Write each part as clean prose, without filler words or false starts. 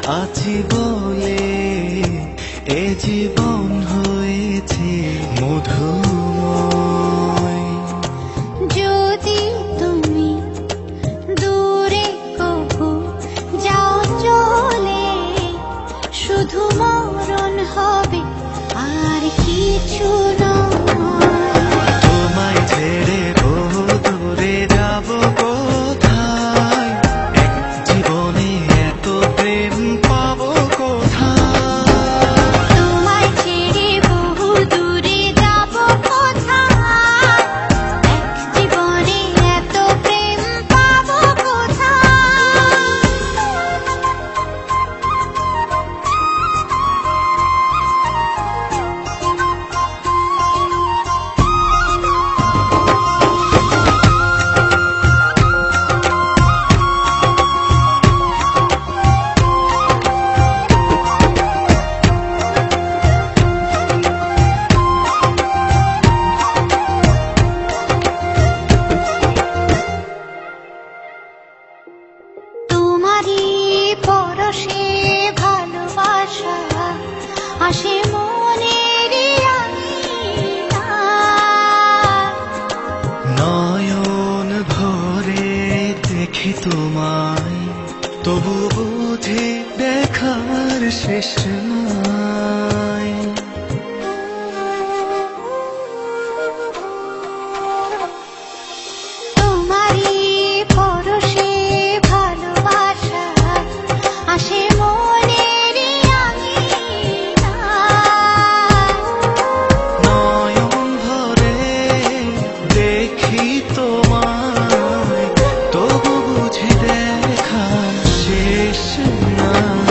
আছি বলে এ জীবন হয়েছে মধুময়। যদি তুমি দূরে কবু যাও চলে, শুধু মরণ হবে আর কিছু নয়। তোমায় ছেড়ে বহু দূরে যাব কোথায়, এক জীবনে এত প্রেম পাবো কোথায়। তোমায় ছেড়ে বহু দূরে যাব কোথায়, এক জীবনে এত প্রেম পাবো কোথায়। তোমারই পরশে ভালোবাসা আসে মনের আঙিনায়। নয়ন ভরে দেখি তোমায়, তবু বুঝি দেখার শেষ নাই। তোমারই পরশে ভালোবাসা আসে মনের আঙিনায়। নয়ন ভরে দেখি তোমায়, তবু বুঝি দেখার শেষ নাই।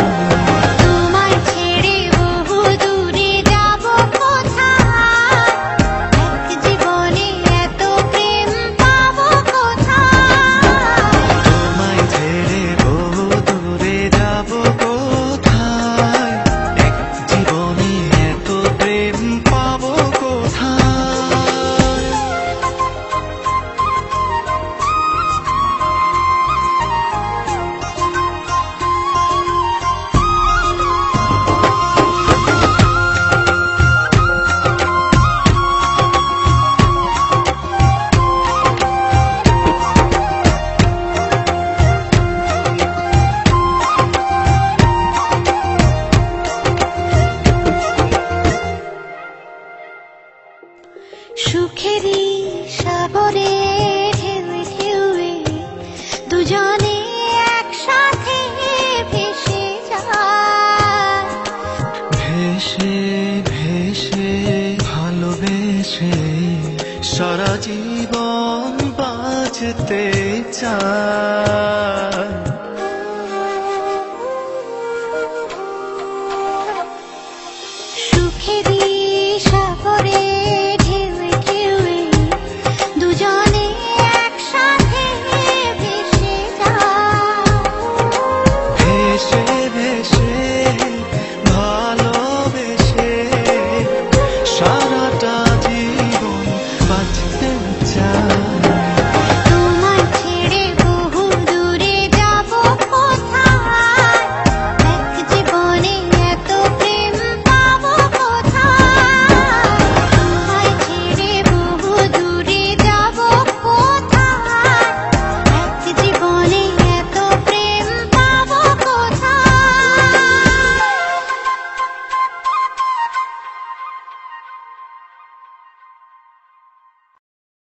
তোমায় ছেড়ে বহু দূরে যাব কোথায়, এক জীবনে এত প্রেম পাবো কোথায়। তোমায় ছেড়ে বহু দূরে যাব কোথায়, এক জীবনে এত প্রেম পাবো কোথায়। সুখেরই সাগরে ঢেউয়ে ঢেউয়ে দুজনে একসাথে ভেসে যায়। ভেসে ভেসে ভালোবেসে সারা জীবন বাঁচতে চাই।